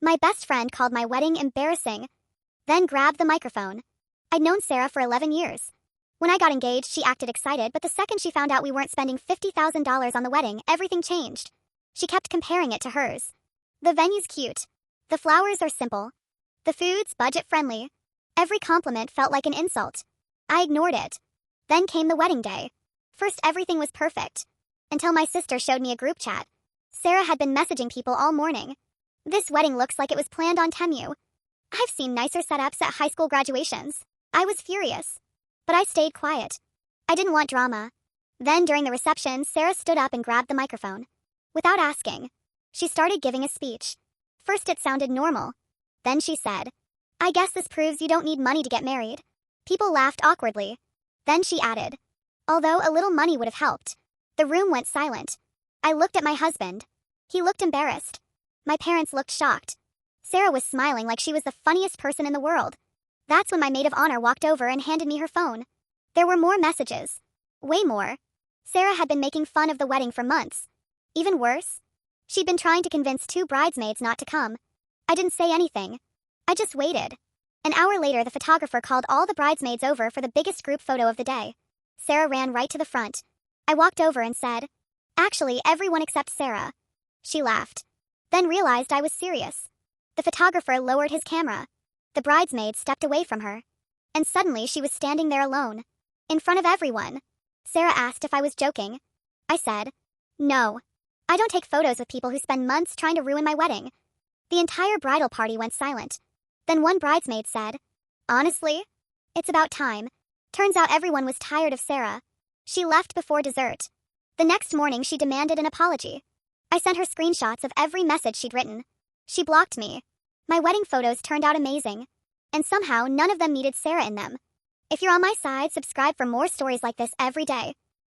My best friend called my wedding embarrassing, then grabbed the microphone. I'd known Sarah for 11 years. When I got engaged, she acted excited, but the second she found out we weren't spending $50,000 on the wedding, everything changed. She kept comparing it to hers. The venue's cute. The flowers are simple. The food's budget-friendly. Every compliment felt like an insult. I ignored it. Then came the wedding day. First, everything was perfect. Until my sister showed me a group chat. Sarah had been messaging people all morning. This wedding looks like it was planned on Temu. I've seen nicer setups at high school graduations. I was furious. But I stayed quiet. I didn't want drama. Then during the reception, Sarah stood up and grabbed the microphone. Without asking, she started giving a speech. First it sounded normal. Then she said, "I guess this proves you don't need money to get married." People laughed awkwardly. Then she added, "Although a little money would have helped." The room went silent. I looked at my husband. He looked embarrassed. My parents looked shocked. Sarah was smiling like she was the funniest person in the world. That's when my maid of honor walked over and handed me her phone. There were more messages. Way more. Sarah had been making fun of the wedding for months. Even worse, she'd been trying to convince 2 bridesmaids not to come. I didn't say anything. I just waited. An hour later, the photographer called all the bridesmaids over for the biggest group photo of the day. Sarah ran right to the front. I walked over and said, "Actually, everyone except Sarah." She laughed. Then realized I was serious. The photographer lowered his camera. The bridesmaid stepped away from her. And suddenly she was standing there alone. In front of everyone. Sarah asked if I was joking. I said, "No. I don't take photos with people who spend months trying to ruin my wedding." The entire bridal party went silent. Then one bridesmaid said, "Honestly, it's about time." Turns out everyone was tired of Sarah. She left before dessert. The next morning she demanded an apology. I sent her screenshots of every message she'd written. She blocked me. My wedding photos turned out amazing. And somehow none of them needed Sarah in them. If you're on my side, subscribe for more stories like this every day.